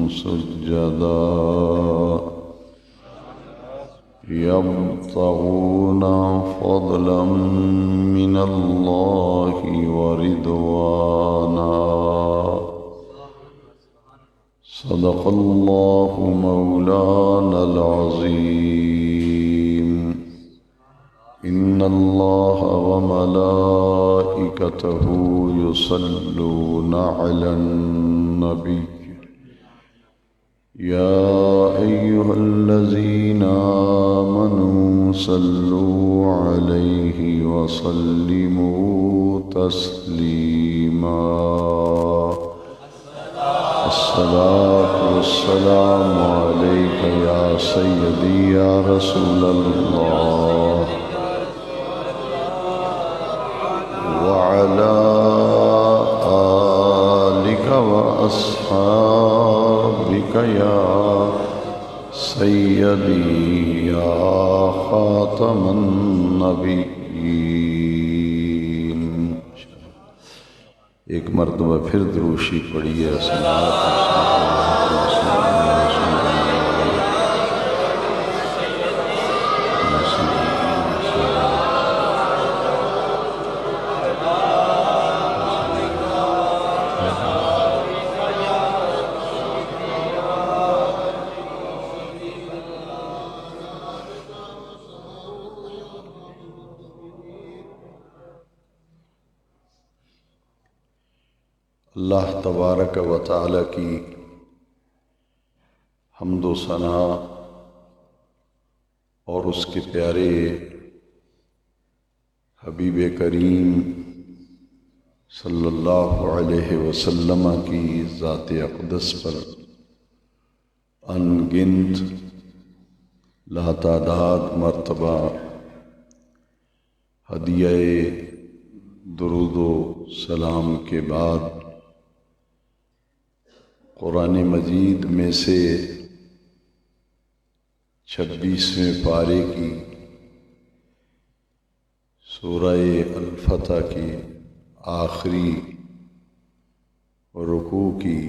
سجدا يبتغون فضلا من الله ورضوانا صدق الله مولانا العظيم إن الله وملائكته يصلون على النبي يا أيها الذين آمنوا صلوا عليه وسلموا تسليما الصلاة والسلام عليك يا سيدي يا رسول الله وعلى آلك وأصحابك يا سيدي يا خاتم النبيين. ایک مرتبہ پھر دروشی پڑھیے. اللہ تبارک و تعالی کی حمد و ثنا اور اس کے پیارے حبیب کریم صلی اللہ علیہ وسلم کی ذات اقدس پر ان گنت لاتعداد مرتبہ ہدیہ درود و سلام کے بعد قرآن مجید میں سے 26ویں پارے کی سورہ الفتح کی آخری رکوع کی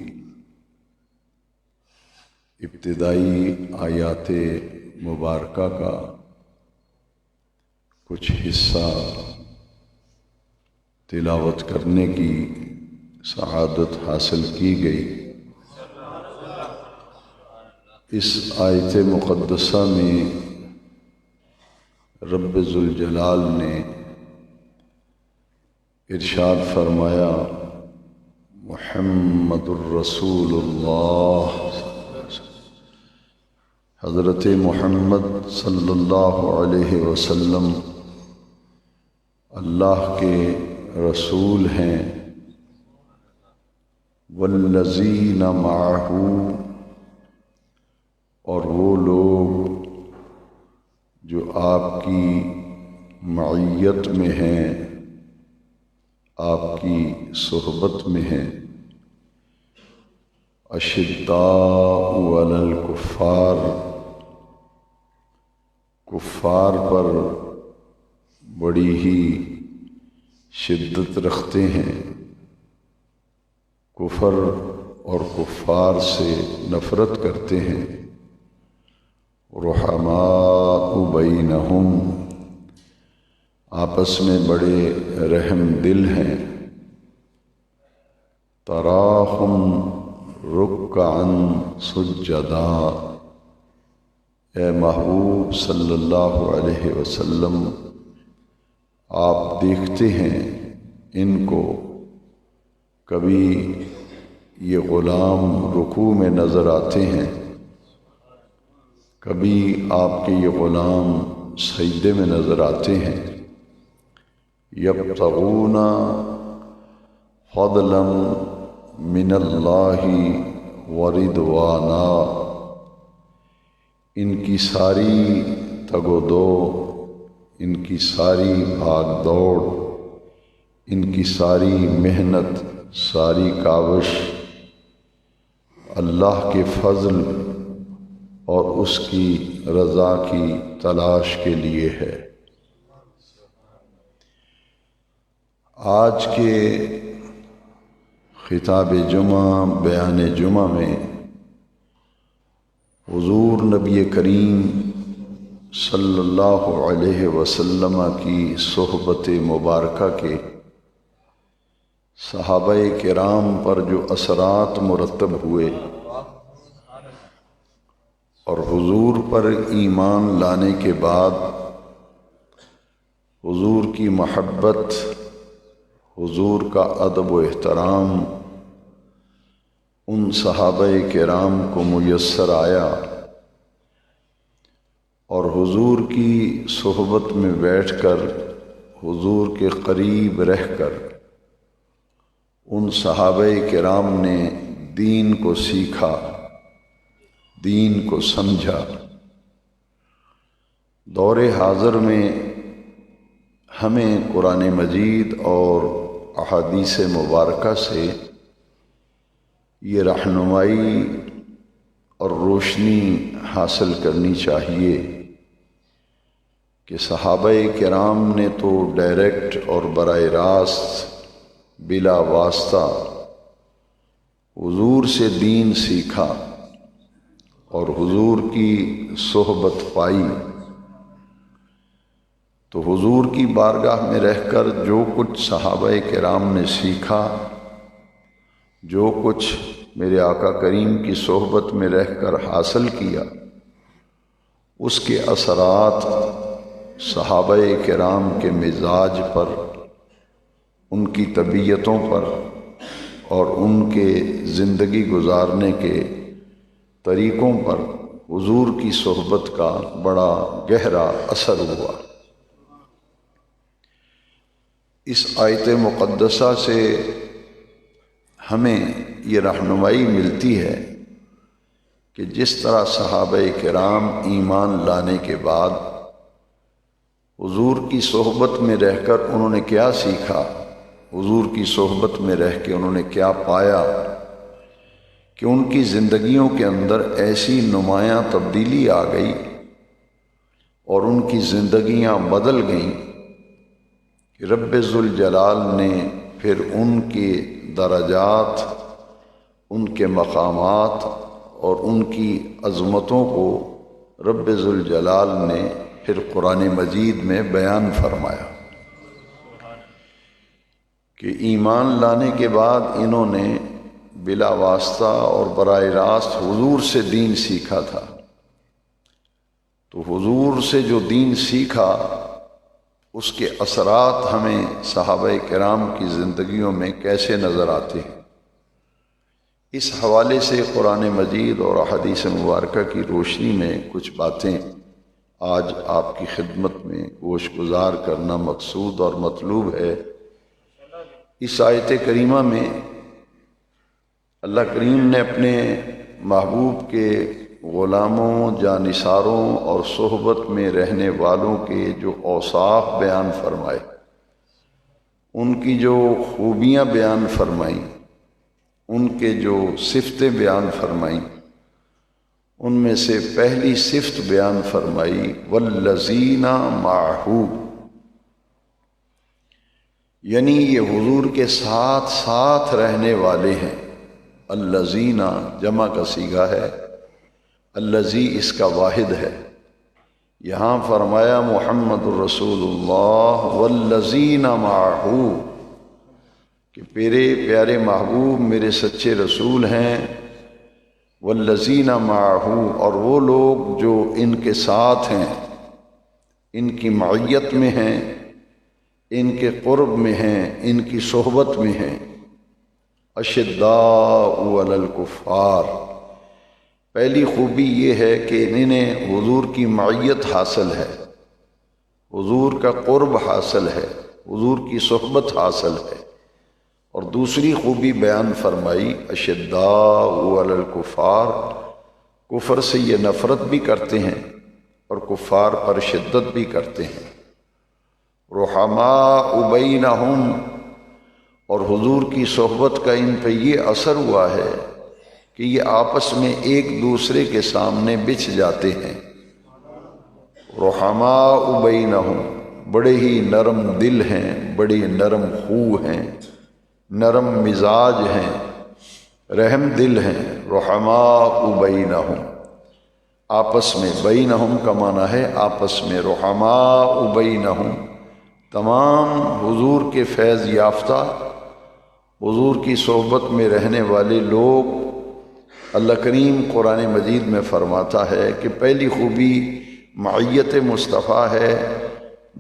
ابتدائی آیات مبارکہ کا کچھ حصہ تلاوت کرنے کی سعادت حاصل کی گئی. اس آیت مقدسہ میں رب ذوالجلال نے ارشاد فرمایا محمد الرسول اللہ. حضرت محمد صلی اللہ علیہ وسلم اللہ کے رسول ہیں. والذین معہ، اور وہ لوگ جو آپ کی معیت میں ہیں، آپ کی صحبت میں ہیں. اشداء علی الکفار، کفار پر بڑی ہی شدت رکھتے ہیں، کفر اور کفار سے نفرت کرتے ہیں. رحماء بینہم، آپس میں بڑے رحم دل ہیں. تراہم رکعا سجدا، اے محبوب صلی اللہ علیہ وسلم آپ دیکھتے ہیں ان کو، کبھی یہ غلام رکوع میں نظر آتے ہیں، کبھی آپ کے یہ غلام سجدے میں نظر آتے ہیں. یبتغون فضلا من اللہ ورضوانا، ان کی ساری تگ و دو، ان کی ساری بھاگ دوڑ، ان کی ساری محنت، ساری کاوش اللہ کے فضل اور اس کی رضا کی تلاش کے لیے ہے. آج کے خطاب جمعہ، بیان جمعہ میں حضور نبی کریم صلی اللہ علیہ وسلم کی صحبت مبارکہ کے صحابہ کرام پر جو اثرات مرتب ہوئے اور حضور پر ایمان لانے کے بعد حضور کی محبت، حضور کا ادب و احترام ان صحابہ کرام کو میسر آیا اور حضور کی صحبت میں بیٹھ کر، حضور کے قریب رہ کر ان صحابہ کرام نے دین کو سیکھا، دین کو سمجھا۔ دور حاضر میں ہمیں قرآن مجید اور احادیث مبارکہ سے یہ رہنمائی اور روشنی حاصل کرنی چاہیے کہ صحابہ کرام نے تو ڈائریکٹ اور براہ راست بلا واسطہ حضور سے دین سیکھا اور حضور کی صحبت پائی، تو حضور کی بارگاہ میں رہ کر جو کچھ صحابہ کرام نے سیکھا، جو کچھ میرے آقا کریم کی صحبت میں رہ کر حاصل کیا، اس کے اثرات صحابہ کرام کے مزاج پر، ان کی طبیعتوں پر اور ان کے زندگی گزارنے کے طریقوں پر حضور کی صحبت کا بڑا گہرا اثر ہوا۔ اس آیت مقدسہ سے ہمیں یہ رہنمائی ملتی ہے کہ جس طرح صحابہ کرام ایمان لانے کے بعد حضور کی صحبت میں رہ کر انہوں نے کیا سیکھا، حضور کی صحبت میں رہ کے انہوں نے کیا پایا، کہ ان کی زندگیوں کے اندر ایسی نمایاں تبدیلی آ گئی اور ان کی زندگیاں بدل گئیں کہ رب ذوالجلال نے پھر ان کے درجات، ان کے مقامات اور ان کی عظمتوں کو رب ذوالجلال نے پھر قرآن مجید میں بیان فرمایا کہ ایمان لانے کے بعد انہوں نے بلا واسطہ اور براہ راست حضور سے دین سیکھا تھا، تو حضور سے جو دین سیکھا اس کے اثرات ہمیں صحابہ کرام کی زندگیوں میں کیسے نظر آتے ہیں۔ اس حوالے سے قرآن مجید اور احادیث مبارکہ کی روشنی میں کچھ باتیں آج آپ کی خدمت میں گوش گزار کرنا مقصود اور مطلوب ہے۔ اس آیت کریمہ میں اللہ کریم نے اپنے محبوب کے غلاموں، جانثاروں اور صحبت میں رہنے والوں کے جو اوصاف بیان فرمائے، ان کی جو خوبیاں بیان فرمائیں، ان کے جو صفتیں بیان فرمائیں، ان میں سے پہلی صفت بیان فرمائی والذین معہ، یعنی یہ حضور کے ساتھ ساتھ رہنے والے ہیں۔ الذین جمع کا صیغہ ہے، الذی اس کا واحد ہے۔ یہاں فرمایا محمد الرسول اللہ والذین معہ، کہ میرے پیارے محبوب میرے سچے رسول ہیں، والذین معہ، اور وہ لوگ جو ان کے ساتھ ہیں، ان کی معیت میں ہیں، ان کے قرب میں ہیں، ان کی صحبت میں ہیں۔ اشداء علی الکفار، پہلی خوبی یہ ہے کہ انہیں حضور کی معیت حاصل ہے، حضور کا قرب حاصل ہے، حضور کی صحبت حاصل ہے۔ اور دوسری خوبی بیان فرمائی اشداء علی الکفار، کفر سے یہ نفرت بھی کرتے ہیں اور کفار پر شدت بھی کرتے ہیں۔ رحماء بینہم، اور حضور کی صحبت کا ان پہ یہ اثر ہوا ہے کہ یہ آپس میں ایک دوسرے کے سامنے بچھ جاتے ہیں۔ رحماء بینہم، بڑے ہی نرم دل ہیں، بڑے نرم خو ہیں، نرم مزاج ہیں، رحم دل ہیں۔ رحماء بینہم، آپس میں، بینہم کا معنی ہے آپس میں، رحماء بینہم، تمام حضور کے فیض یافتہ، حضور کی صحبت میں رہنے والے لوگ، اللہ کریم قرآن مجید میں فرماتا ہے کہ پہلی خوبی معیت مصطفیٰ ہے،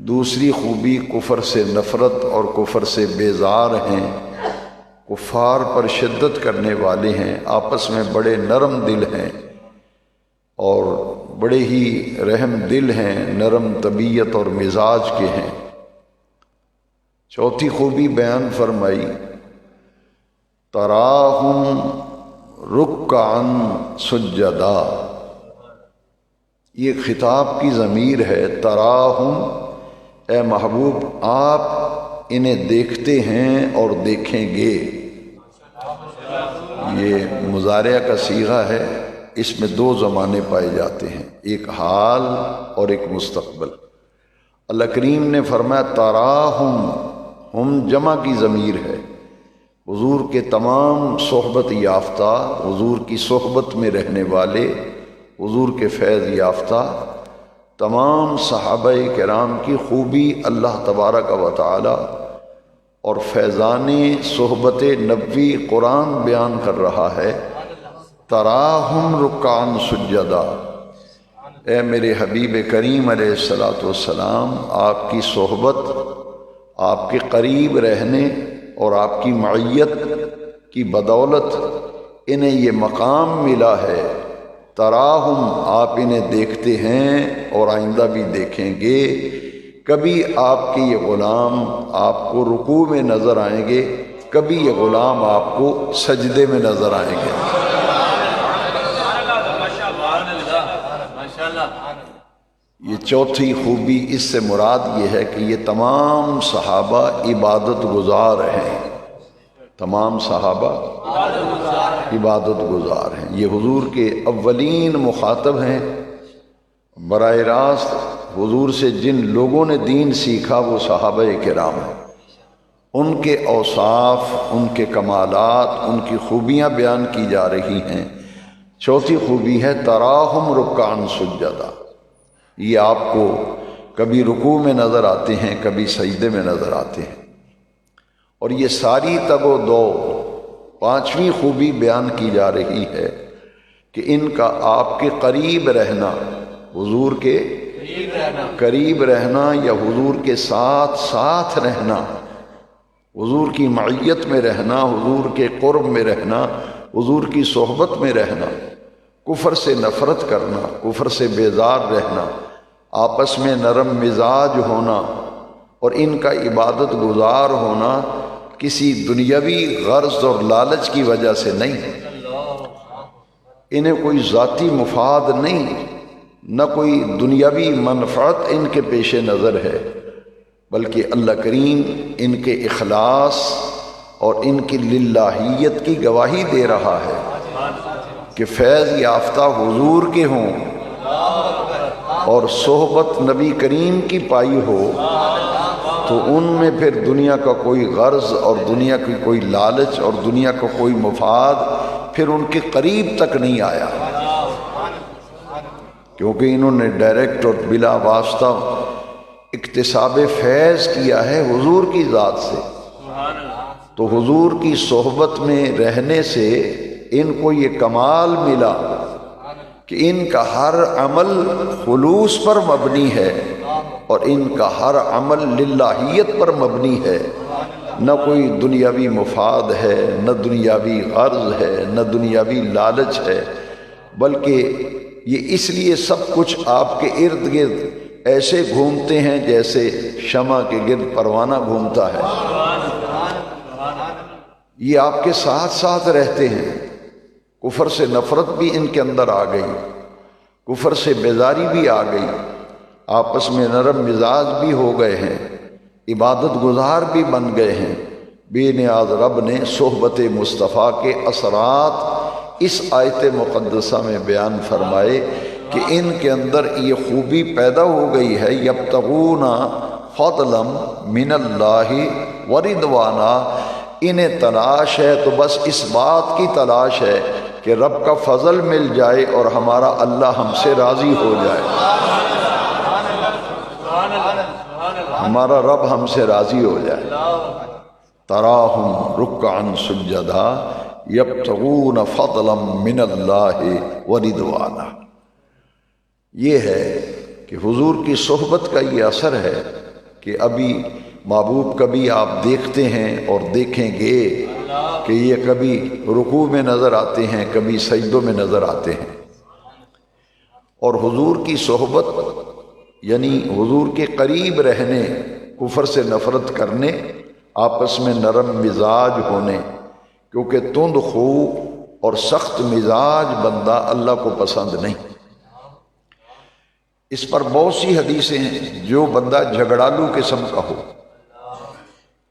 دوسری خوبی کفر سے نفرت اور کفر سے بیزار ہیں، کفار پر شدت کرنے والے ہیں، آپس میں بڑے نرم دل ہیں اور بڑے ہی رحم دل ہیں، نرم طبیعت اور مزاج کے ہیں۔ چوتھی خوبی بیان فرمائی، تراہم رکعا سجدا، یہ خطاب کی ضمیر ہے، تراہم، اے محبوب آپ انہیں دیکھتے ہیں اور دیکھیں گے، یہ مضارع کا صیغہ ہے، اس میں دو زمانے پائے جاتے ہیں، ایک حال اور ایک مستقبل۔ اللہ کریم نے فرمایا تراہم، ہم جمع کی ضمیر ہے، حضور کے تمام صحبت یافتہ، حضور کی صحبت میں رہنے والے، حضور کے فیض یافتہ تمام صحابہ کرام کی خوبی اللہ تبارک و تعالی اور فیضان صحبت نبوی قرآن بیان کر رہا ہے۔ تراہم رکعا سجدا، اے میرے حبیب کریم علیہ الصلاۃ والسلام، آپ کی صحبت، آپ کے قریب رہنے اور آپ کی معیت کی بدولت انہیں یہ مقام ملا ہے، تراہم، آپ انہیں دیکھتے ہیں اور آئندہ بھی دیکھیں گے، کبھی آپ کے یہ غلام آپ کو رکوع میں نظر آئیں گے، کبھی یہ غلام آپ کو سجدے میں نظر آئیں گے۔ یہ چوتھی خوبی، اس سے مراد یہ ہے کہ یہ تمام صحابہ عبادت گزار ہیں، تمام صحابہ عبادت گزار ہیں، یہ حضور کے اولین مخاطب ہیں، براہ راست حضور سے جن لوگوں نے دین سیکھا وہ صحابہ کرام ہیں، ان کے اوصاف، ان کے کمالات، ان کی خوبیاں بیان کی جا رہی ہیں۔ چوتھی خوبی ہے تراہم رکعا سجدا، یہ آپ کو کبھی رکوع میں نظر آتے ہیں، کبھی سجدے میں نظر آتے ہیں، اور یہ ساری تگ و دو پانچویں خوبی بیان کی جا رہی ہے کہ ان کا آپ کے قریب رہنا، حضور کے قریب رہنا یا حضور کے ساتھ ساتھ رہنا، حضور کی معیت میں رہنا، حضور کے قرب میں رہنا، حضور کی صحبت میں رہنا، کفر سے نفرت کرنا، کفر سے بیزار رہنا، آپس میں نرم مزاج ہونا اور ان کا عبادت گزار ہونا کسی دنیاوی غرض اور لالچ کی وجہ سے نہیں، انہیں کوئی ذاتی مفاد نہیں، نہ کوئی دنیاوی منفعت ان کے پیش نظر ہے، بلکہ اللہ کریم ان کے اخلاص اور ان کی للہیت کی گواہی دے رہا ہے کہ فیض یافتہ حضور کے ہوں اور صحبت نبی کریم کی پائی ہو تو ان میں پھر دنیا کا کوئی غرض اور دنیا کی کوئی لالچ اور دنیا کا کوئی مفاد پھر ان کے قریب تک نہیں آیا، کیونکہ انہوں نے ڈائریکٹ اور بلا واسطہ اکتساب فیض کیا ہے حضور کی ذات سے، تو حضور کی صحبت میں رہنے سے ان کو یہ کمال ملا کہ ان کا ہر عمل خلوص پر مبنی ہے اور ان کا ہر عمل للہیت پر مبنی ہے، نہ کوئی دنیاوی مفاد ہے، نہ دنیاوی غرض ہے، نہ دنیاوی لالچ ہے، بلکہ یہ اس لیے سب کچھ آپ کے ارد گرد ایسے گھومتے ہیں جیسے شمع کے گرد پروانہ گھومتا ہے، یہ آپ کے ساتھ ساتھ رہتے ہیں۔ کفر سے نفرت بھی ان کے اندر آ گئی، کفر سے بیزاری بھی آ گئی، آپس میں نرم مزاج بھی ہو گئے ہیں، عبادت گزار بھی بن گئے ہیں۔ بے نیاز رب نے صحبت مصطفیٰ کے اثرات اس آیت مقدسہ میں بیان فرمائے کہ ان کے اندر یہ خوبی پیدا ہو گئی ہے، یبتغون فضلا من اللہ ورضوانا، انہیں تلاش ہے تو بس اس بات کی تلاش ہے کہ کہ رب کا فضل مل جائے اور ہمارا اللہ ہم سے راضی ہو جائے، ہمارا رب ہم سے راضی ہو جائے۔ تراہم رکعا سجدا یبتغون فضلا من اللہ ورضوانا۔ یہ ہے کہ حضور کی صحبت کا یہ اثر ہے کہ ابھی محبوب کبھی آپ دیکھتے ہیں اور دیکھیں گے کہ یہ کبھی رکوع میں نظر آتے ہیں، کبھی سجدوں میں نظر آتے ہیں۔ اور حضور کی صحبت یعنی حضور کے قریب رہنے، کفر سے نفرت کرنے، آپس میں نرم مزاج ہونے، کیونکہ تند خو اور سخت مزاج بندہ اللہ کو پسند نہیں۔ اس پر بہت سی حدیثیں ہیں۔ جو بندہ جھگڑالو قسم کا ہو،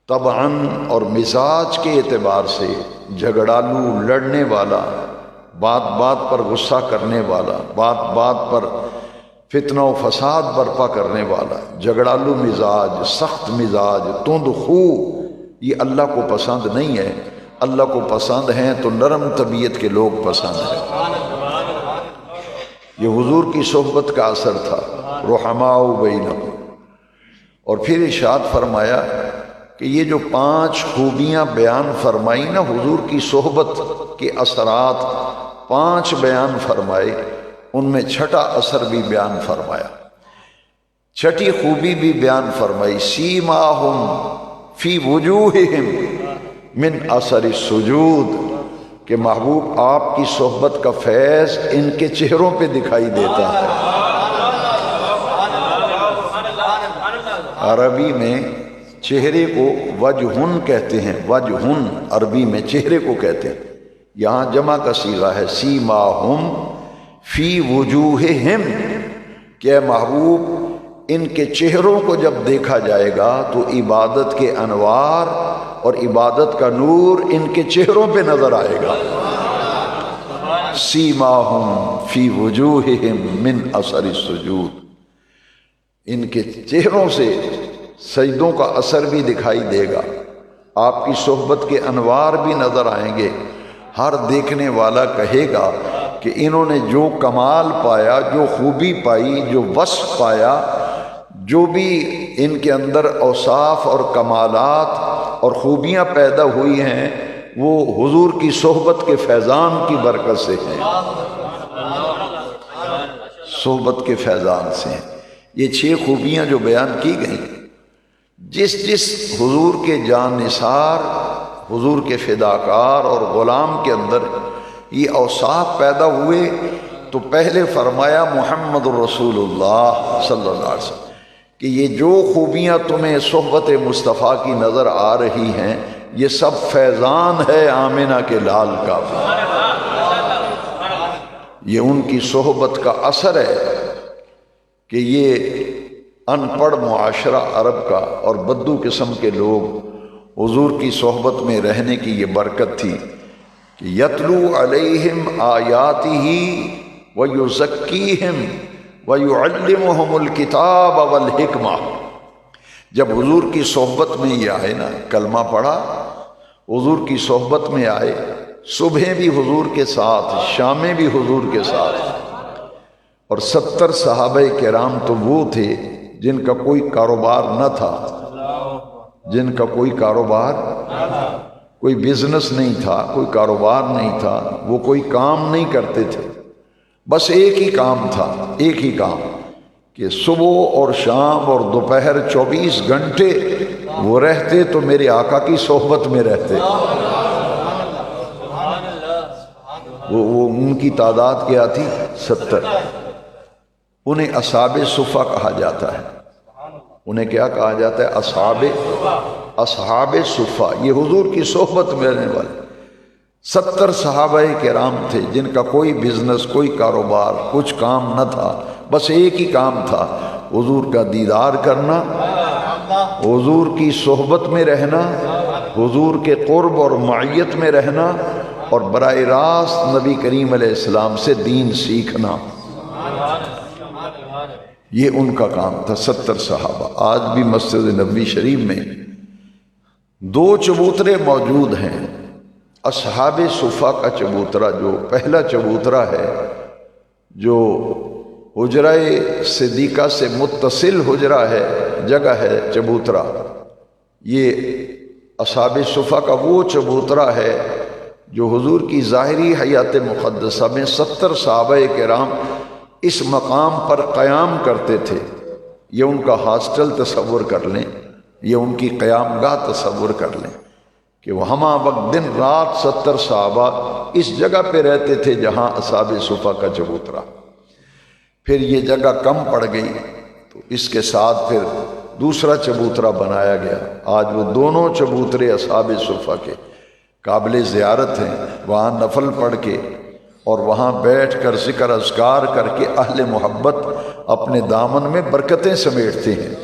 طبعاً اور مزاج کے اعتبار سے جھگڑالو، لڑنے والا، بات بات پر غصہ کرنے والا، بات بات پر فتنہ و فساد برپا کرنے والا، جھگڑالو مزاج، سخت مزاج، تند خو، یہ اللہ کو پسند نہیں ہے۔ اللہ کو پسند ہیں تو نرم طبیعت کے لوگ پسند ہیں۔ یہ حضور کی صحبت کا اثر تھا، رحماء بینہم۔ اور پھر ارشاد فرمایا کہ یہ جو 5 خوبیاں بیان فرمائی نا حضور کی صحبت کے اثرات، 5 بیان فرمائے، ان میں چھٹا اثر بھی بیان فرمایا، چھٹی خوبی بھی بیان فرمائی۔ سیماہم فی وجوہہم من اثر السجود، کہ محبوب آپ کی صحبت کا فیض ان کے چہروں پہ دکھائی دیتا ہے۔ عربی میں چہرے کو وجہن کہتے ہیں، وجہن عربی میں چہرے کو کہتے ہیں۔ یہاں جمع کا صیغہ ہے سیماہم فی وجوہہم، کہ محبوب ان کے چہروں کو جب دیکھا جائے گا تو عبادت کے انوار اور عبادت کا نور ان کے چہروں پہ نظر آئے گا۔ سیماہم فی وجوہہم من اثر السجود، ان کے چہروں سے سجدوں کا اثر بھی دکھائی دے گا، آپ کی صحبت کے انوار بھی نظر آئیں گے۔ ہر دیکھنے والا کہے گا کہ انہوں نے جو کمال پایا، جو خوبی پائی، جو وصف پایا، جو بھی ان کے اندر اوصاف اور کمالات اور خوبیاں پیدا ہوئی ہیں، وہ حضور کی صحبت کے فیضان کی برکت سے ہیں، صحبت کے فیضان سے ہیں۔ یہ 6 خوبیاں جو بیان کی گئیں، جس حضور کے جان نثار، حضور کے فداکار اور غلام کے اندر یہ اوصاف پیدا ہوئے تو پہلے فرمایا محمد الرسول اللہ صلی اللہ علیہ وسلم کہ یہ جو خوبیاں تمہیں صحبت مصطفیٰ کی نظر آ رہی ہیں، یہ سب فیضان ہے آمنہ کے لال کا، یہ ان کی صحبت کا اثر ہے کہ یہ ان پڑھ معاشرہ عرب کا اور بدو قسم کے لوگ حضور کی صحبت میں رہنے کی یہ برکت تھی کہ یتلو علیہم آیاتہ ویزکیہم ویعلمہم الکتاب والحکمہ۔ جب حضور کی صحبت میں یہ آئے نا، کلمہ پڑھا، حضور کی صحبت میں آئے، صبح بھی حضور کے ساتھ، شامیں بھی حضور کے ساتھ۔ اور 70 صحابہ کرام تو وہ تھے جن کا کوئی کاروبار نہ تھا، جن کا کوئی کاروبار، کوئی بزنس نہیں تھا، کوئی کاروبار نہیں تھا، وہ کوئی کام نہیں کرتے تھے، بس ایک ہی کام تھا، ایک ہی کام کہ صبح اور شام اور دوپہر 24 گھنٹے وہ رہتے تو میرے آقا کی صحبت میں رہتے۔ وہ ان کی تعداد کیا تھی؟ 70۔ انہیں اصحاب صفہ کہا جاتا ہے۔ انہیں کیا کہا جاتا ہے؟ اصحاب صفہ، یہ حضور کی صحبت میں رہنے والے 70 صحابہ کرام تھے جن کا کوئی بزنس، کوئی کاروبار، کچھ کام نہ تھا، بس ایک ہی کام تھا، حضور کا دیدار کرنا، حضور کی صحبت میں رہنا، حضور کے قرب اور معیت میں رہنا، اور براہ راست نبی کریم علیہ السلام سے دین سیکھنا۔ یہ ان کا کام تھا، 70 صحابہ۔ آج بھی مسجد نبوی شریف میں 2 چبوترے موجود ہیں، اصحاب صفا کا چبوترا جو پہلا چبوترا ہے، جو حجرہ صدیقہ سے متصل حجرہ ہے، جگہ ہے چبوترا، یہ اصحاب صفا کا وہ چبوترا ہے جو حضور کی ظاہری حیات مقدسہ میں 70 صحابہ کرام اس مقام پر قیام کرتے تھے۔ یہ ان کا ہاسٹل تصور کر لیں، یہ ان کی قیام گاہ تصور کر لیں کہ وہ ہمہ وقت دن رات 70 صحابہ اس جگہ پہ رہتے تھے جہاں اصحاب صفا کا چبوترا۔ پھر یہ جگہ کم پڑ گئی تو اس کے ساتھ پھر دوسرا چبوترا بنایا گیا۔ آج وہ دونوں چبوترے اصحاب صفا کے قابل زیارت ہیں، وہاں نفل پڑھ کے اور وہاں بیٹھ کر ذکر اذکار کر کے اہل محبت اپنے دامن میں برکتیں سمیٹتے ہیں۔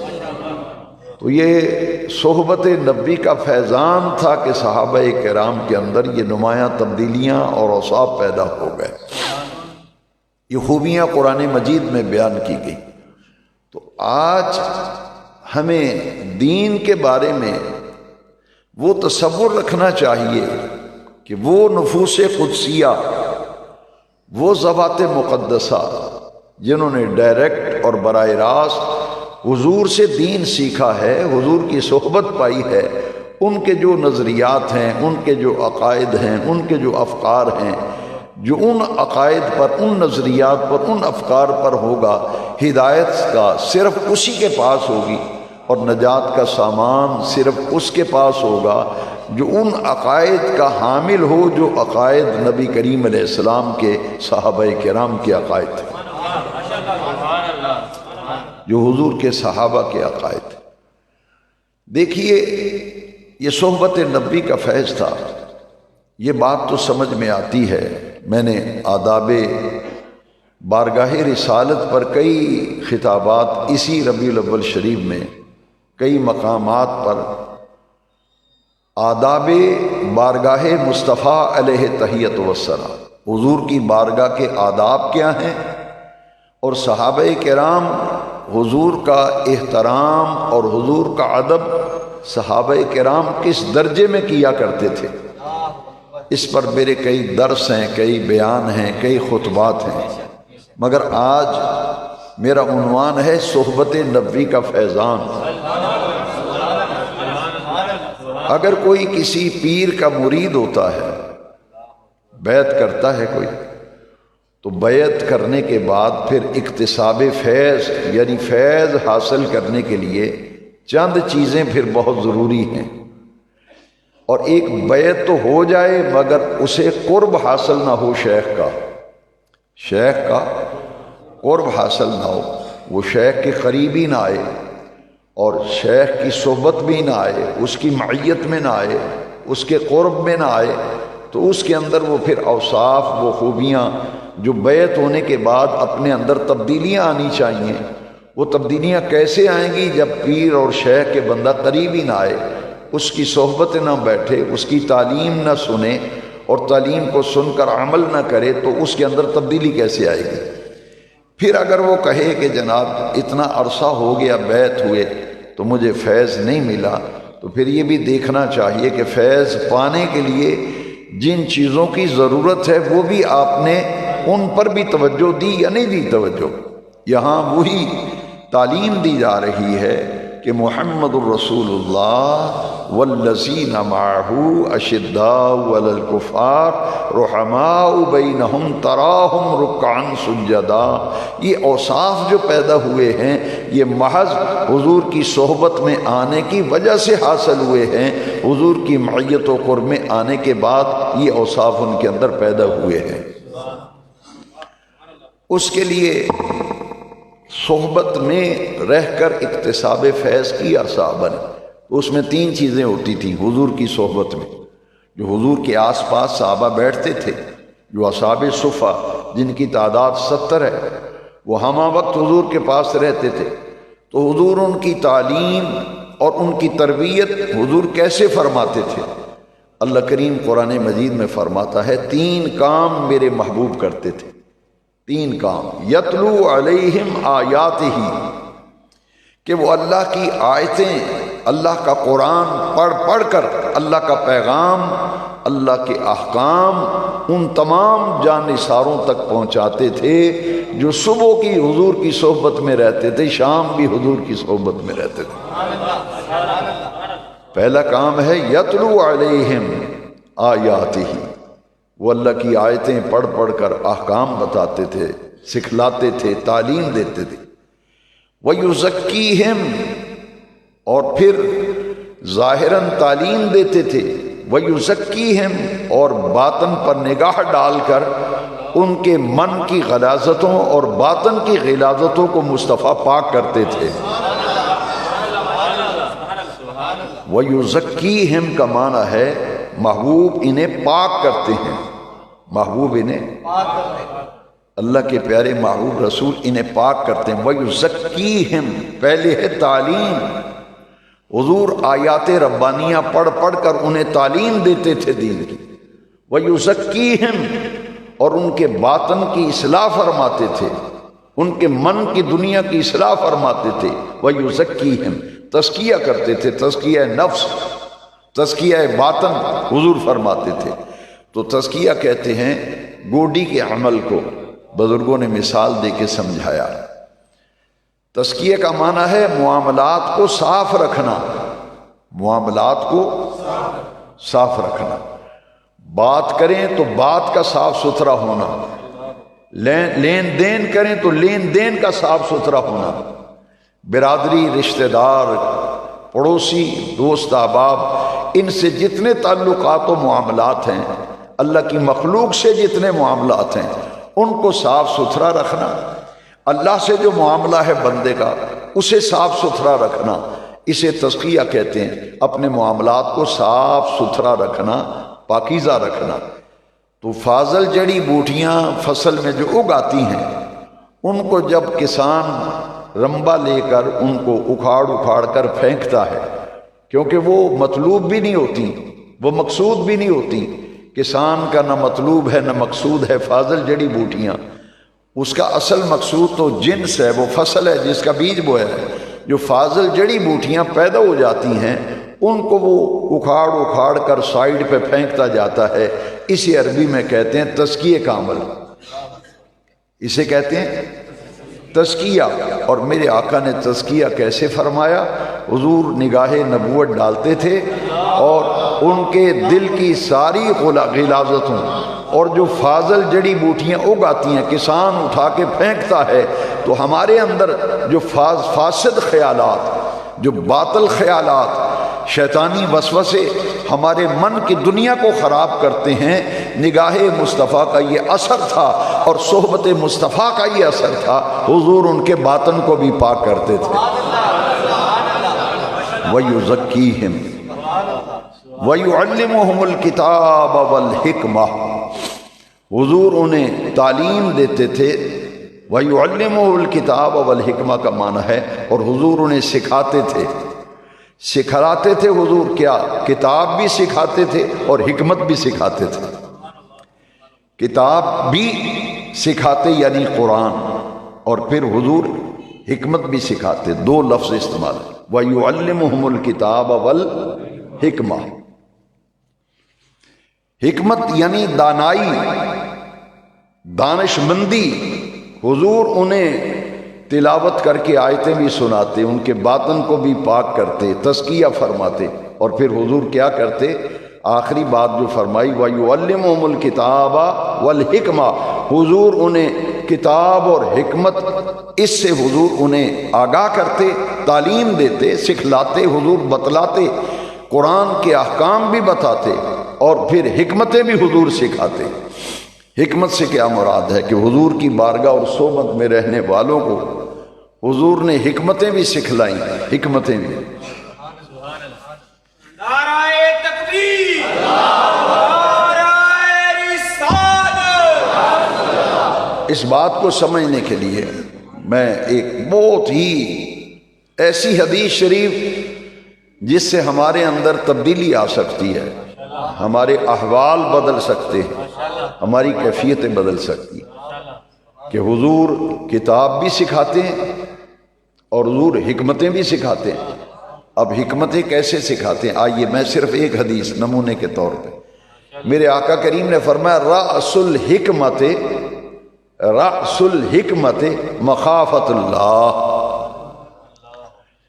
تو یہ صحبت نبی کا فیضان تھا کہ صحابہ کرام کے اندر یہ نمایاں تبدیلیاں اور اوصاف پیدا ہو گئے۔ یہ خوبیاں قرآن مجید میں بیان کی گئی۔ تو آج ہمیں دین کے بارے میں وہ تصور رکھنا چاہیے کہ وہ نفوس قدسیہ، وہ ذوات مقدسہ جنہوں نے ڈائریکٹ اور براہ راست حضور سے دین سیکھا ہے، حضور کی صحبت پائی ہے، ان کے جو نظریات ہیں، ان کے جو عقائد ہیں، ان کے جو افکار ہیں، جو ان عقائد پر، ان نظریات پر، ان افکار پر ہوگا، ہدایت کا صرف اسی کے پاس ہوگی اور نجات کا سامان صرف اس کے پاس ہوگا جو ان عقائد کا حامل ہو جو عقائد نبی کریم علیہ السلام کے صحابہ کرام کے عقائد تھے، جو حضور کے صحابہ کے عقائد تھے۔ دیکھیے یہ صحبت نبی کا فیض تھا، یہ بات تو سمجھ میں آتی ہے۔ میں نے آداب بارگاہ رسالت پر کئی خطابات اسی ربیع الاول شریف میں کئی مقامات پر آداب بارگاہ مصطفیٰ علیہ تحیت والسلام، حضور کی بارگاہ کے آداب کیا ہیں اور صحابہ کرام حضور کا احترام اور حضور کا ادب صحابہ کرام کس درجے میں کیا کرتے تھے، اس پر میرے کئی درس ہیں، کئی بیان ہیں، کئی خطبات ہیں، مگر آج میرا عنوان ہے صحبت نبوی کا فیضان۔ اگر کوئی کسی پیر کا مرید ہوتا ہے، بیعت کرتا ہے کوئی، تو بیعت کرنے کے بعد پھر اکتساب فیض یعنی فیض حاصل کرنے کے لیے چند چیزیں پھر بہت ضروری ہیں، اور ایک بیعت تو ہو جائے مگر اسے قرب حاصل نہ ہو، شیخ کا قرب حاصل نہ ہو، وہ شیخ کے قریب ہی نہ آئے اور شیخ کی صحبت بھی نہ آئے، اس کی معیت میں نہ آئے، اس کے قرب میں نہ آئے، تو اس کے اندر وہ پھر اوصاف، وہ خوبیاں جو بیعت ہونے کے بعد اپنے اندر تبدیلیاں آنی چاہیے، وہ تبدیلیاں کیسے آئیں گی جب پیر اور شیخ کے بندہ قریب ہی نہ آئے، اس کی صحبت نہ بیٹھے، اس کی تعلیم نہ سنے اور تعلیم کو سن کر عمل نہ کرے، تو اس کے اندر تبدیلی کیسے آئے گی؟ پھر اگر وہ کہے کہ جناب اتنا عرصہ ہو گیا بیعت ہوئے تو مجھے فیض نہیں ملا، تو پھر یہ بھی دیکھنا چاہیے کہ فیض پانے کے لیے جن چیزوں کی ضرورت ہے وہ بھی آپ نے ان پر بھی توجہ دی یا نہیں دی توجہ؟ یہاں وہی تعلیم دی جا رہی ہے کہ محمد الرسول اللہ والذین معہ اشداء علی الکفار رحماء بینہم تراہم رکعا سجدا، یہ اوصاف جو پیدا ہوئے ہیں یہ محض حضور کی صحبت میں آنے کی وجہ سے حاصل ہوئے ہیں، حضور کی معیت و قرب میں آنے کے بعد یہ اوصاف ان کے اندر پیدا ہوئے ہیں۔ اس کے لیے صحبت میں رہ کر اکتساب فیض کیا صحابہ نے، اس میں 3 چیزیں ہوتی تھیں حضور کی صحبت میں، جو حضور کے آس پاس صحابہ بیٹھتے تھے، جو اصحاب صفا جن کی تعداد 70 ہے، وہ ہمہ وقت حضور کے پاس رہتے تھے، تو حضور ان کی تعلیم اور ان کی تربیت حضور کیسے فرماتے تھے؟ اللہ کریم قرآن مجید میں فرماتا ہے 3 کام میرے محبوب کرتے تھے، 3 کام، یتلو علیہم آیاتہ، کہ وہ اللہ کی آیتیں اللہ کا قرآن پڑھ کر اللہ کا پیغام، اللہ کے احکام ان تمام جانثاروں تک پہنچاتے تھے جو صبح کی حضور کی صحبت میں رہتے تھے، شام بھی حضور کی صحبت میں رہتے تھے۔ پہلا کام ہے یتلو علیہم آیاتہ، وہ اللہ کی آیتیں پڑھ کر احکام بتاتے تھے، سکھلاتے تھے، تعلیم دیتے تھے۔ وَيُزَكِّيهِمْ، اور پھر ظاہراً تعلیم دیتے تھے، وَيُزَكِّيهِمْ، اور باطن پر نگاہ ڈال کر ان کے من کی غلاظتوں اور باطن کی غلاظتوں کو مصطفیٰ پاک کرتے تھے۔ وَيُزَكِّيهِمْ کا معنی ہے محبوب انہیں پاک کرتے ہیں، محبوب انہیں پاک کرتے ہیں، اللہ کے پیارے محبوب رسول انہیں پاک کرتے ہیں۔ وَيُزَكِّيهِمْ پہلے ہے تعلیم، حضور آیات ربانیہ پڑھ کر انہیں تعلیم دیتے تھے دین کی۔ وَيُزَكِّيهِمْ، اور ان کے باطن کی اصلاح فرماتے تھے، ان کے من کی دنیا کی اصلاح فرماتے تھے۔ وَيُزَكِّيهِمْ، تزکیہ کرتے تھے، تزکیہ نفس، تزکیہ باطن حضور فرماتے تھے۔ تو تزکیہ کہتے ہیں گوڈی کے عمل کو، بزرگوں نے مثال دے کے سمجھایا۔ تزکیہ کا معنی ہے معاملات کو صاف رکھنا، معاملات کو صاف رکھنا، بات کریں تو بات کا صاف ستھرا ہونا، لین دین کریں تو لین دین کا صاف ستھرا ہونا، برادری، رشتہ دار، پڑوسی، دوست احباب، ان سے جتنے تعلقات و معاملات ہیں، اللہ کی مخلوق سے جتنے معاملات ہیں، ان کو صاف ستھرا رکھنا۔ اللہ سے جو معاملہ ہے بندے کا، اسے صاف ستھرا رکھنا، اسے تزکیہ کہتے ہیں۔ اپنے معاملات کو صاف ستھرا رکھنا، پاکیزہ رکھنا۔ تو فاضل جڑی بوٹیاں فصل میں جو اگاتی ہیں، ان کو جب کسان رمبا لے کر ان کو اکھاڑ کر پھینکتا ہے، کیونکہ وہ مطلوب بھی نہیں ہوتی، وہ مقصود بھی نہیں ہوتی۔ کسان کا نہ مطلوب ہے نہ مقصود ہے فاضل جڑی بوٹیاں، اس کا اصل مقصود تو جنس ہے، وہ فصل ہے جس کا بیج بویا ہے۔ جو فاضل جڑی بوٹیاں پیدا ہو جاتی ہیں، ان کو وہ اکھاڑ کر سائیڈ پہ پھینکتا جاتا ہے۔ اسی عربی میں کہتے ہیں تزکیے کا عمل، اسے کہتے ہیں تزکیہ۔ اور میرے آقا نے تزکیہ کیسے فرمایا؟ حضور نگاہ نبوت ڈالتے تھے اور ان کے دل کی ساری غلاظتوں اور جو فاضل جڑی بوٹیاں اگاتی ہیں کسان اٹھا کے پھینکتا ہے، تو ہمارے اندر جو فاسد خیالات، جو باطل خیالات، شیطانی وسوسے ہمارے من کی دنیا کو خراب کرتے ہیں، نگاہ مصطفیٰ کا یہ اثر تھا اور صحبت مصطفیٰ کا یہ اثر تھا۔ حضور ان کے باطن کو بھی پاک کرتے تھے۔ وَيُزَكِّيهِمْ وَيُعَلِّمُهُمُ الْكِتَابَ وَالْحِكْمَةَ، حضور انہیں تعلیم دیتے تھے۔ وَيُعَلِّمُهُ الْكِتَابَ وَالْحِكْمَةَ کا معنی ہے اور حضور انہیں سکھاتے تھے، سکھلاتے تھے۔ حضور کیا کتاب بھی سکھاتے تھے اور حکمت بھی سکھاتے تھے۔ کتاب بھی سکھاتے یعنی قرآن، اور پھر حضور حکمت بھی سکھاتے، دو لفظ استعمال۔ وَيُعَلِّمُهُمُ الْكِتَابَ وَالْحِكْمَةَ، حکمت یعنی دانائی، دانش مندی۔ حضور انہیں تلاوت کر کے آیتیں بھی سناتے، ان کے باطن کو بھی پاک کرتے، تزکیہ فرماتے، اور پھر حضور کیا کرتے؟ آخری بات جو فرمائی وَيُعَلِّمُهُمُ الْكِتَابَ وَالْحِكْمَةَ، حضور انہیں کتاب اور حکمت، اس سے حضور انہیں آگاہ کرتے، تعلیم دیتے، سکھلاتے، حضور بتلاتے، قرآن کے احکام بھی بتاتے اور پھر حکمتیں بھی حضور سکھاتے۔ حکمت سے کیا مراد ہے کہ حضور کی بارگاہ اور صحبت میں رہنے والوں کو حضور نے حکمتیں بھی سکھلائیں، حکمتیں بھی۔ نعرہ تکبیر، نعرہ رسالت۔ اس بات کو سمجھنے کے لیے میں ایک بہت ہی ایسی حدیث شریف جس سے ہمارے اندر تبدیلی آ سکتی ہے، ہمارے احوال بدل سکتے ہیں، ہماری کیفیتیں بدل سکتی ہیں، کہ حضور کتاب بھی سکھاتے ہیں اور حضور حکمتیں بھی سکھاتے ہیں۔ اب حکمتیں کیسے سکھاتے ہیں؟ آئیے میں صرف ایک حدیث نمونے کے طور پہ، میرے آقا کریم نے فرمایا رأس الحکمت مخافت اللہ۔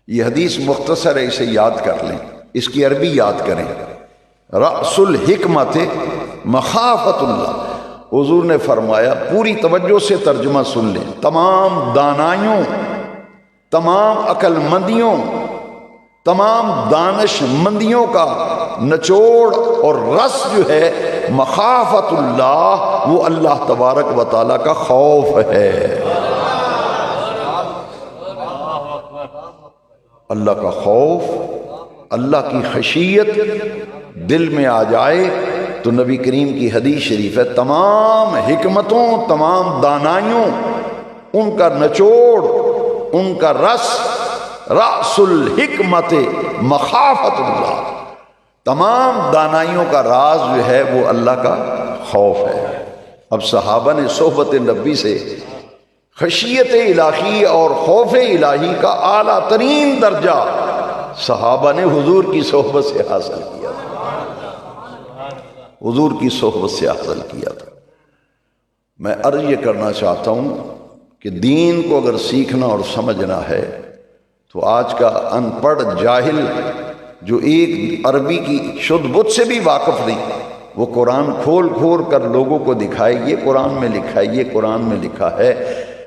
یہ حدیث مختصر ہے، اسے یاد کر لیں، اس کی عربی یاد کریں، رأس الحکمت مخافت اللہ۔ حضور نے فرمایا، پوری توجہ سے ترجمہ سن لیں، تمام دانائیوں، تمام عقل مندیوں، تمام دانش مندیوں کا نچوڑ اور رس جو ہے مخافت اللہ، وہ اللہ تبارک و تعالیٰ کا خوف ہے۔ اللہ کا خوف، اللہ کی خشیت دل میں آ جائے تو نبی کریم کی حدیث شریف ہے، تمام حکمتوں، تمام دانائیوں، ان کا نچوڑ، ان کا رس، رأس الحکمت مخافت اللہ، تمام دانائیوں کا راز جو ہے وہ اللہ کا خوف ہے۔ اب صحابہ نے صحبت نبی سے خشیت الہی اور خوف الہی کا اعلیٰ ترین درجہ صحابہ نے حضور کی صحبت سے حاصل کیا تھا، حضور کی صحبت سے حاصل کیا تھا۔ میں عرض یہ کرنا چاہتا ہوں کہ دین کو اگر سیکھنا اور سمجھنا ہے تو آج کا ان پڑھ جاہل جو ایک عربی کی شدھ بدھ سے بھی واقف نہیں، وہ قرآن کھول کھول کر لوگوں کو دکھائے یہ قرآن میں لکھا ہے، یہ قرآن میں لکھا ہے۔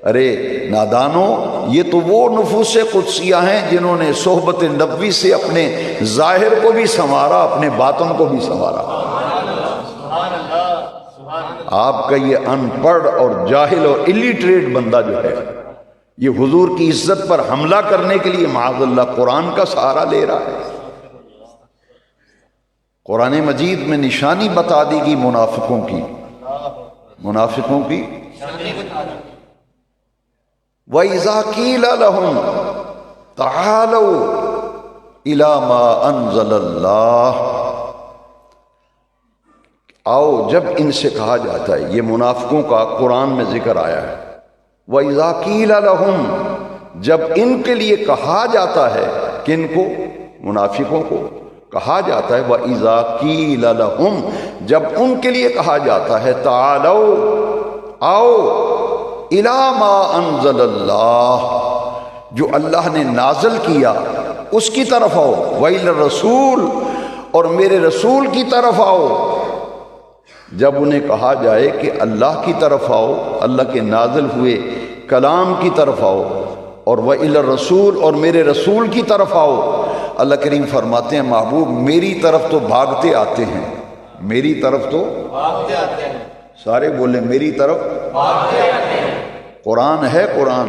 ارے نادانوں، یہ تو وہ نفوس قدسیہ ہیں جنہوں نے صحبت نبوی سے اپنے ظاہر کو بھی سنوارا، اپنے باطن کو بھی سنوارا۔ آپ کا یہ ان پڑھ اور جاہل اور الٹریٹ بندہ جو ہے، یہ حضور کی عزت پر حملہ کرنے کے لیے معاذ اللہ قرآن کا سہارا لے رہا ہے۔ قرآن مجید میں نشانی بتا دی گی منافقوں کی، منافقوں کی۔ وَإِذَا قِيلَ لَهُمْ تَعَالَوْا إِلَى مَا أَنزَلَ اللَّهُ، آؤ، جب ان سے کہا جاتا ہے، یہ منافقوں کا قرآن میں ذکر آیا ہے، وَإِذَا قِيلَ لَهُمْ، جب ان کے لیے کہا جاتا ہے، کن کو؟ منافقوں کو کہا جاتا ہے، وَإِذَا قِيلَ لَهُمْ، جب ان کے لیے کہا جاتا ہے، تعالوا، آؤ، إِلَى مَا أَنزَلَ اللَّهُ، جو اللہ نے نازل کیا اس کی طرف آؤ، وَإِلَى الرَّسُولِ، اور میرے رسول کی طرف آؤ۔ جب انہیں کہا جائے کہ اللہ کی طرف آؤ، اللہ کے نازل ہوئے کلام کی طرف آؤ، اور وَإِلَى الرَّسُولِ، اور میرے رسول کی طرف آؤ، اللہ کریم فرماتے ہیں محبوب میری طرف تو بھاگتے آتے ہیں، میری طرف تو بھاگتے آتے ہیں، سارے بولیں میری طرف بھاگتے آتے ہیں۔ قرآن ہے، قرآن،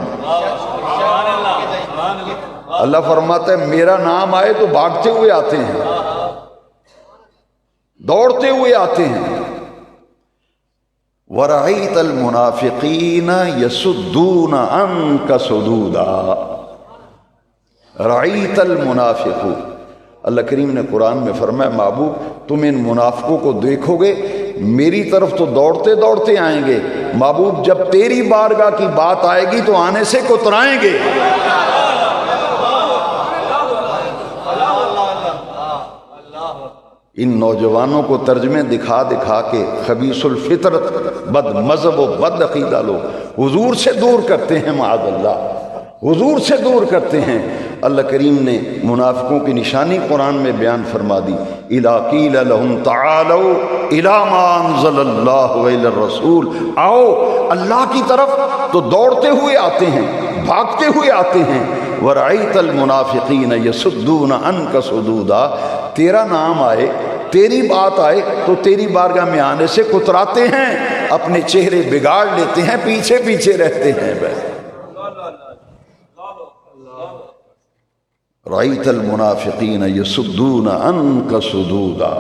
اللہ فرماتا ہے میرا نام آئے تو بھاگتے ہوئے آتے ہیں، دوڑتے ہوئے آتے ہیں۔ وَرَأَيْتَ الْمُنَافِقِينَ يَصُدُّونَ عَنْكَ صُدُودًا، رَأَيْتَ الْمُنَافِقُ، اللہ کریم نے قرآن میں فرمایا محبوب تم ان منافقوں کو دیکھو گے میری طرف تو دوڑتے دوڑتے آئیں گے، محبوب جب تیری بارگاہ کی بات آئے گی تو آنے سے کترائیں گے۔ ان نوجوانوں کو ترجمے دکھا دکھا کے خبیث الفطرت، بد مذہب و بد عقیدہ لوگ حضور سے دور کرتے ہیں، معاذ اللہ، حضور سے دور کرتے ہیں۔ اللہ کریم نے منافقوں کی نشانی قرآن میں بیان فرما دی، اِذَا قِيلَ لَهُمْ تَعَالَوْا إِلَى مَا أَنزَلَ اللَّهُ وَإِلَى الرَّسُولِ، آؤ اللہ کی طرف تو دوڑتے ہوئے آتے ہیں، بھاگتے ہوئے آتے ہیں۔ وَرَأَيْتَ الْمُنَافِقِينَ يَصُدُّونَ عَنْكَ صُدُودًا، تیرا نام آئے، تیری بات آئے تو تیری بارگاہ میں آنے سے کتراتے ہیں، اپنے چہرے بگاڑ لیتے ہیں، پیچھے پیچھے رہتے ہیں۔ رأیت المنافقین یصدون عنک صدودا،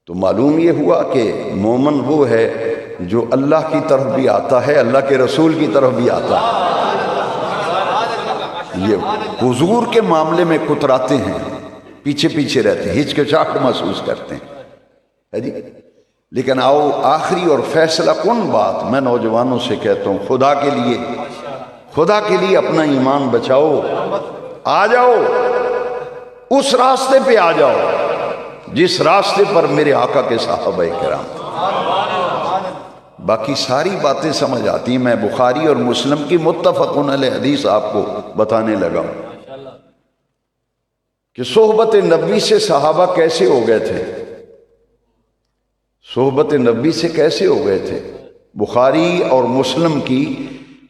تو معلوم یہ ہوا کہ مومن وہ ہے جو اللہ کی طرف بھی آتا ہے، اللہ کے رسول کی طرف بھی آتا ہے۔ یہ حضور کے معاملے میں کتراتے ہیں، پیچھے پیچھے رہتے ہیں، ہچکچاہٹ محسوس کرتے ہیں، ہے جی۔ لیکن آؤ آخری اور فیصلہ کن بات میں نوجوانوں سے کہتا ہوں، خدا کے لیے اپنا ایمان بچاؤ، آ جاؤ اس راستے پہ آ جاؤ جس راستے پر میرے آقا کے صحابہ کرام تھے۔ باقی ساری باتیں سمجھ آتی ہیں۔ میں بخاری اور مسلم کی متفقن علیہ حدیث آپ کو بتانے لگا ہوں کہ صحبت نبی سے صحابہ کیسے ہو گئے تھے، صحبت نبی سے کیسے ہو گئے تھے۔ بخاری اور مسلم کی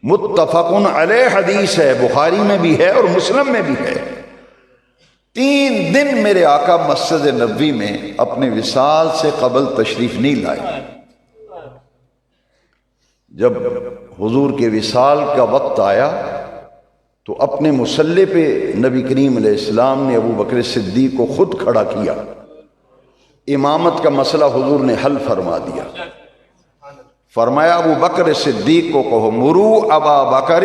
متفقن علیہ حدیث ہے، بخاری میں بھی ہے اور مسلم میں بھی ہے۔ 3 دن میرے آقا مسجد نبوی میں اپنے وصال سے قبل تشریف نہیں لائے۔ جب حضور کے وصال کا وقت آیا تو اپنے مصلی پہ نبی کریم علیہ السلام نے ابو بکر صدیق کو خود کھڑا کیا، امامت کا مسئلہ حضور نے حل فرما دیا۔ فرمایا ابو بکر صدیق کو کہو مرو ابا بکر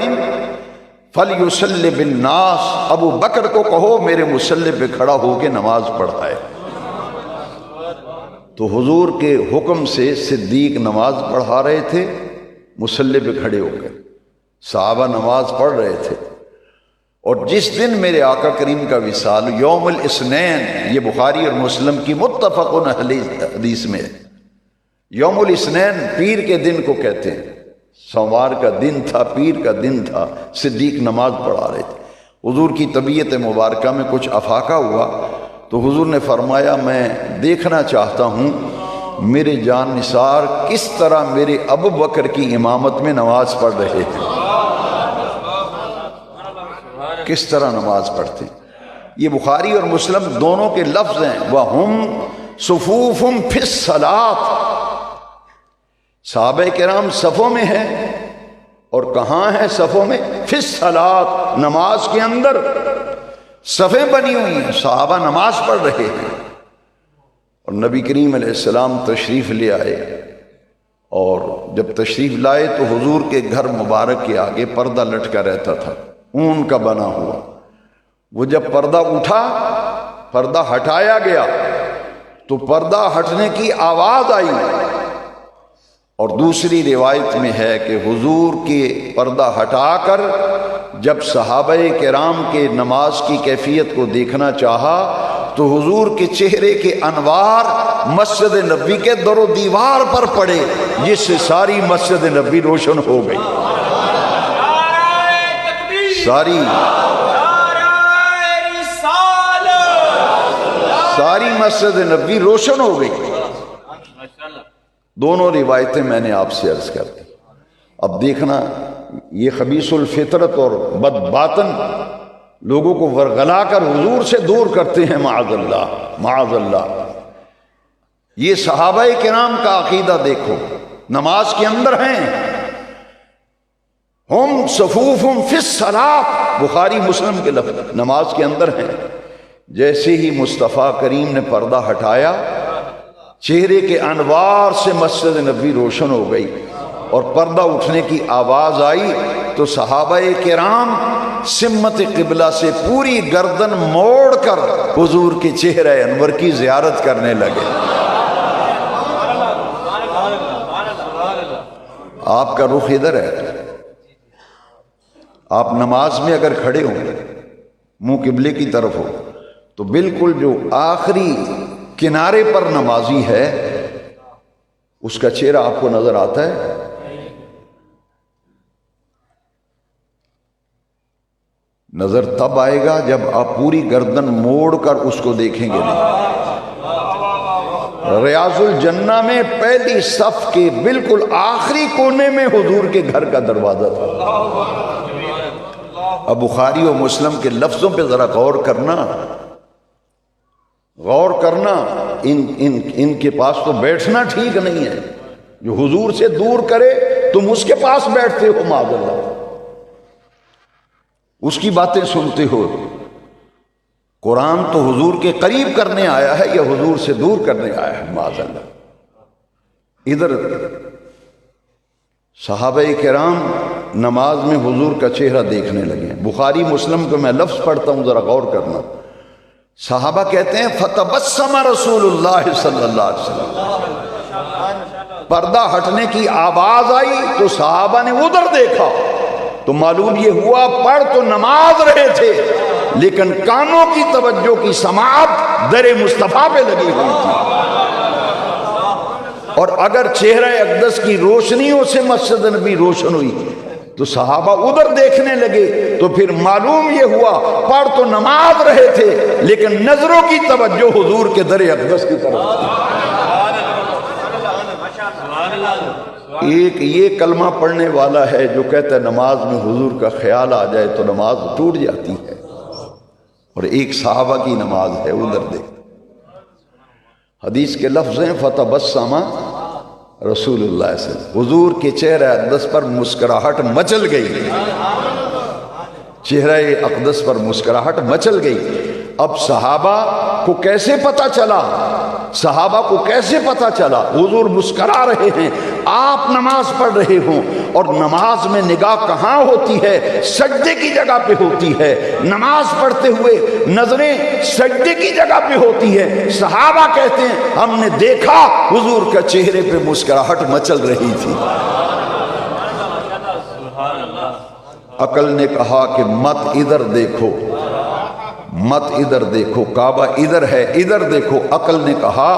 فلیصلی بالناس، ابو بکر کو کہو میرے مصلی پہ کھڑا ہو کے نماز پڑھائے۔ تو حضور کے حکم سے صدیق نماز پڑھا رہے تھے، مصلی پہ کھڑے ہو گئے، صحابہ نماز پڑھ رہے تھے۔ اور جس دن میرے آقا کریم کا وصال یوم الاثنین، یہ بخاری اور مسلم کی متفقن حدیث میں ہے، یوم الاثنین پیر کے دن کو کہتے ہیں، سوموار کا دن تھا، پیر کا دن تھا، صدیق نماز پڑھا رہے تھے۔ حضور کی طبیعت مبارکہ میں کچھ افاقہ ہوا تو حضور نے فرمایا میں دیکھنا چاہتا ہوں میرے جان نثار کس طرح میرے ابو بکر کی امامت میں نماز پڑھ رہے ہیں، کس طرح نماز پڑھتے ہیں۔ یہ بخاری اور مسلم دونوں کے لفظ ہیں، وَهُمْ صُفُوفٌ فِي الصَّلَاةِ، صحابہ کرام صفوں میں ہیں، اور کہاں ہیں صفوں میں؟ فی الصلاۃ، نماز کے اندر صفیں بنی ہوئی ہیں، صحابہ نماز پڑھ رہے ہیں۔ اور نبی کریم علیہ السلام تشریف لے آئے، اور جب تشریف لائے تو حضور کے گھر مبارک کے آگے پردہ لٹکا رہتا تھا، اون کا بنا ہوا۔ وہ جب پردہ اٹھا، پردہ ہٹایا گیا تو پردہ ہٹنے کی آواز آئی، اور دوسری روایت میں ہے کہ حضور کے پردہ ہٹا کر جب صحابہ کرام کے نماز کی کیفیت کو دیکھنا چاہا تو حضور کے چہرے کے انوار مسجد نبوی کے در و دیوار پر پڑے، جس سے ساری مسجد نبوی روشن ہو گئی، ساری مسجد نبوی روشن ہو گئی۔ دونوں روایتیں میں نے آپ سے عرض کر دی۔ اب دیکھنا یہ خبیث الفطرت اور بد باطن لوگوں کو ورغلا کر حضور سے دور کرتے ہیں، معاذ اللہ معاذ اللہ۔ یہ صحابہ کرام کا عقیدہ دیکھو، نماز کے اندر ہیں، ہم صفوف فی الصلاۃ، بخاری مسلم کے لفظ، نماز کے اندر ہیں۔ جیسے ہی مصطفیٰ کریم نے پردہ ہٹایا، چہرے کے انوار سے مسجد نبوی روشن ہو گئی، اور پردہ اٹھنے کی آواز آئی تو صحابہ کرام سمت قبلہ سے پوری گردن موڑ کر حضور کے چہرہ انور کی زیارت کرنے لگے۔ آپ کا رخ ادھر ہے، آپ نماز میں اگر کھڑے ہوں منہ قبلے کی طرف ہو تو بالکل جو آخری کنارے پر نمازی ہے اس کا چہرہ آپ کو نظر آتا ہے؟ نظر تب آئے گا جب آپ پوری گردن موڑ کر اس کو دیکھیں گے نہیں۔ ریاض الجنہ میں پہلی صف کے بالکل آخری کونے میں حضور کے گھر کا دروازہ تھا۔ اب بخاری و مسلم کے لفظوں پہ ذرا غور کرنا، غور کرنا۔ ان کے پاس تو بیٹھنا ٹھیک نہیں ہے، جو حضور سے دور کرے تم اس کے پاس بیٹھتے ہو، معاذ اللہ، اس کی باتیں سنتے ہو۔ قرآن تو حضور کے قریب کرنے آیا ہے یا حضور سے دور کرنے آیا ہے، معاذ اللہ۔ ادھر صحابہ کرام نماز میں حضور کا چہرہ دیکھنے لگے۔ بخاری مسلم کو میں لفظ پڑھتا ہوں، ذرا غور کرنا۔ صحابہ کہتے ہیں فتبسم رسول اللہ صلی اللہ علیہ وسلم، پردہ ہٹنے کی آواز آئی تو صحابہ نے ادھر دیکھا تو معلوم یہ ہوا پڑھ تو نماز رہے تھے لیکن کانوں کی توجہ کی سماعت در مصطفیٰ پہ لگی ہوئی تھی۔ اور اگر چہرہ اقدس کی روشنیوں سے مسجد نبی روشن ہوئی تو صحابہ ادھر دیکھنے لگے، تو پھر معلوم یہ ہوا پڑھ تو نماز رہے تھے لیکن نظروں کی توجہ حضور کے در اقدس کی طرف تھی۔ ایک یہ کلمہ پڑھنے والا ہے جو کہتا ہے نماز میں حضور کا خیال آ جائے تو نماز ٹوٹ جاتی ہے، اور ایک صحابہ کی نماز ہے، ادھر دیکھ۔ حدیث کے لفظ ہیں فتبسم رسول اللہ صلی اللہ علیہ وسلم، حضور کے چہرہ اقدس پر مسکراہٹ مچل گئی، چہرہ اقدس پر مسکراہٹ مچل گئی۔ اب صحابہ کو کیسے پتہ چلا؟ صحابہ کو کیسے پتہ چلا؟ حضور مسکرا رہے ہیں، آپ نماز پڑھ رہے ہوں، اور نماز میں نگاہ کہاں ہوتی ہے؟ سجدے کی جگہ پہ ہوتی ہے۔ نماز پڑھتے ہوئے نظریں سجدے کی جگہ پہ ہوتی ہے۔ صحابہ کہتے ہیں ہم نے دیکھا حضور کا چہرے پہ مسکراہٹ مچل رہی تھی۔ عقل نے کہا کہ مت ادھر دیکھو، مت ادھر دیکھو، کعبہ ادھر ہے، ادھر دیکھو۔ عقل نے کہا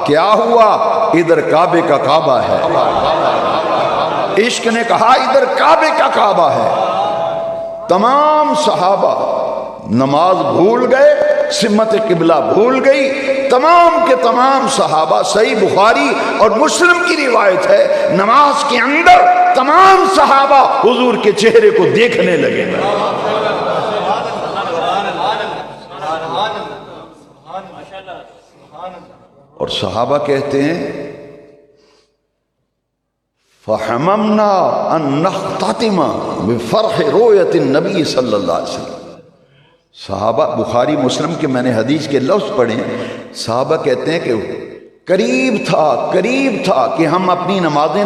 کیا ہوا؟ ادھر کعبے کا کعبہ ہے۔ عشق نے کہا ادھر کعبے کا کعبہ ہے۔ تمام صحابہ نماز بھول گئے، سمت قبلہ بھول گئی۔ تمام کے تمام صحابہ، صحیح بخاری اور مسلم کی روایت ہے، نماز کے اندر تمام صحابہ حضور کے چہرے کو دیکھنے لگے۔ اور صحابہ کہتے ہیں فَحَمَمْنَا أَن نَخْتَتِمَ بِفَرْحِ رُؤْيَةِ النَّبِيِّ صلی اللہ علیہ وسلم۔ صحابہ، بخاری مسلم کے میں نے حدیث کے لفظ پڑھے، صحابہ کہتے ہیں کہ قریب تھا کہ ہم اپنی نمازیں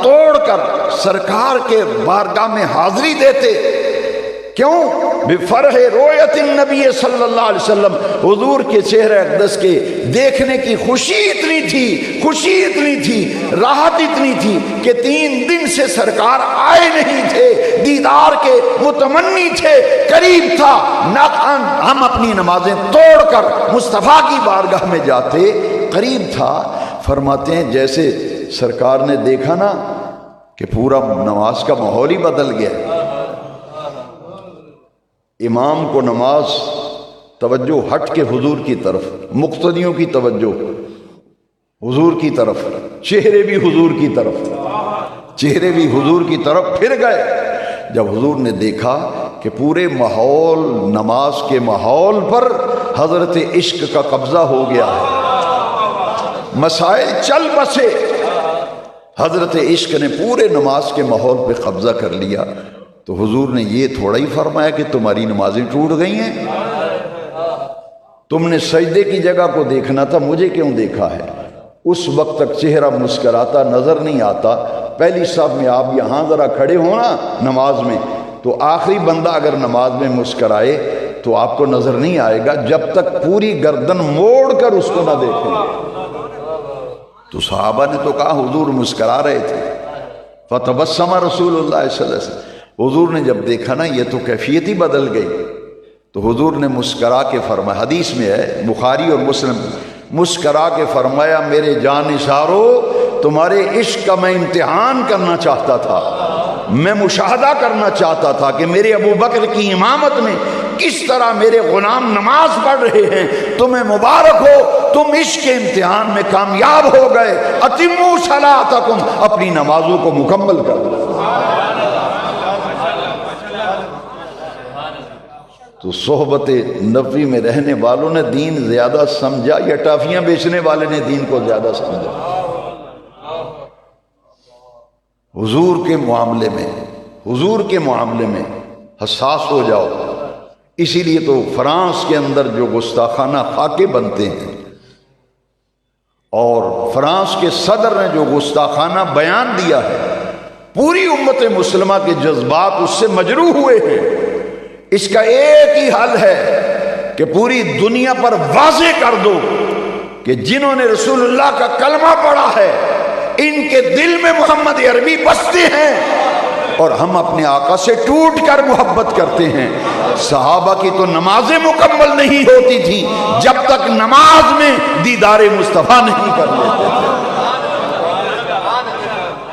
توڑ کر سرکار کے بارگاہ میں حاضری دیتے۔ کیوں؟ بفرح رؤیت النبی صلی اللہ علیہ وسلم، حضور کے چہرہ اقدس کے دیکھنے کی خوشی اتنی تھی، راحت اتنی تھی کہ 3 دن سے سرکار آئے نہیں تھے، دیدار کے متمنی تھے، قریب تھا ہم اپنی نمازیں توڑ کر مصطفیٰ کی بارگاہ میں جاتے، قریب تھا۔ فرماتے ہیں جیسے سرکار نے دیکھا نا کہ پورا نماز کا ماحول ہی بدل گیا، امام کو نماز توجہ ہٹ کے حضور کی طرف، مقتدیوں کی توجہ حضور کی طرف، چہرے بھی حضور کی طرف پھر گئے۔ جب حضور نے دیکھا کہ پورے ماحول، نماز کے ماحول پر حضرت عشق کا قبضہ ہو گیا ہے، مسائل چل بسے، حضرت عشق نے پورے نماز کے ماحول پہ قبضہ کر لیا، تو حضور نے یہ تھوڑا ہی فرمایا کہ تمہاری نمازیں ٹوٹ گئی ہیں، تم نے سجدے کی جگہ کو دیکھنا تھا، مجھے کیوں دیکھا ہے؟ اس وقت تک چہرہ مسکراتا نظر نہیں آتا۔ پہلی صف میں آپ یہاں ذرا کھڑے ہونا نماز میں، تو آخری بندہ اگر نماز میں مسکرائے تو آپ کو نظر نہیں آئے گا جب تک پوری گردن موڑ کر اس کو نہ دیکھیں۔ تو صحابہ نے تو کہا حضور مسکرا رہے تھے۔ فتبسم رسول اللہ صلی اللہ علیہ وسلم، حضور نے جب دیکھا نا یہ تو کیفیت ہی بدل گئی، تو حضور نے مسکرا کے فرمایا، حدیث میں ہے بخاری اور مسلم، مسکرا کے فرمایا میرے جانثارو، تمہارے عشق کا میں امتحان کرنا چاہتا تھا، میں مشاہدہ کرنا چاہتا تھا کہ میرے ابو بکر کی امامت میں کس طرح میرے غلام نماز پڑھ رہے ہیں۔ تمہیں مبارک ہو، تم عشق کے امتحان میں کامیاب ہو گئے۔ اتموا صلاتکم، اپنی نمازوں کو مکمل کر دو۔ تو صحبت نبوی میں رہنے والوں نے دین زیادہ سمجھا یا ٹافیاں بیچنے والے نے دین کو زیادہ سمجھا؟ حضور کے معاملے میں حساس ہو جاؤ۔ اسی لیے تو فرانس کے اندر جو گستاخانہ خاکے بنتے ہیں، اور فرانس کے صدر نے جو گستاخانہ بیان دیا ہے، پوری امت مسلمہ کے جذبات اس سے مجروح ہوئے ہیں۔ اس کا ایک ہی حل ہے کہ پوری دنیا پر واضح کر دو کہ جنہوں نے رسول اللہ کا کلمہ پڑھا ہے ان کے دل میں محمد عربی بستے ہیں، اور ہم اپنے آقا سے ٹوٹ کر محبت کرتے ہیں۔ صحابہ کی تو نمازیں مکمل نہیں ہوتی تھی جب تک نماز میں دیدار مصطفیٰ نہیں کر لیتے تھے۔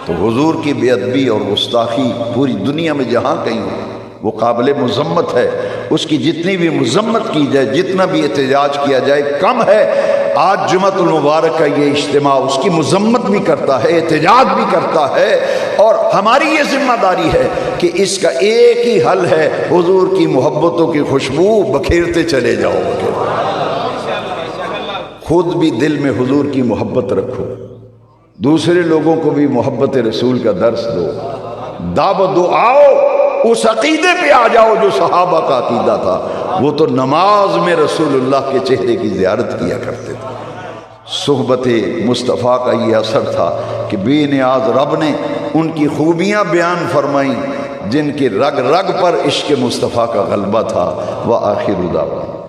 تو حضور کی بے ادبی اور گستاخی پوری دنیا میں جہاں کہیں ہو وہ قابل مذمت ہے۔ اس کی جتنی بھی مذمت کی جائے، جتنا بھی احتجاج کیا جائے کم ہے۔ آج جمعۃ المبارک کا یہ اجتماع اس کی مذمت بھی کرتا ہے، احتجاج بھی کرتا ہے، اور ہماری یہ ذمہ داری ہے کہ اس کا ایک ہی حل ہے، حضور کی محبتوں کی خوشبو بکھیرتے چلے جاؤ۔ خود بھی دل میں حضور کی محبت رکھو، دوسرے لوگوں کو بھی محبت رسول کا درس دو، دعوت دو، آؤ اس عقیدے پہ آ جاؤ جو صحابہ کا عقیدہ تھا۔ وہ تو نماز میں رسول اللہ کے چہرے کی زیارت کیا کرتے تھے۔ صحبت مصطفیٰ کا یہ اثر تھا کہ بے نیاز رب نے ان کی خوبیاں بیان فرمائیں جن کی رگ رگ پر عشق مصطفیٰ کا غلبہ تھا۔ وآخر دعوانا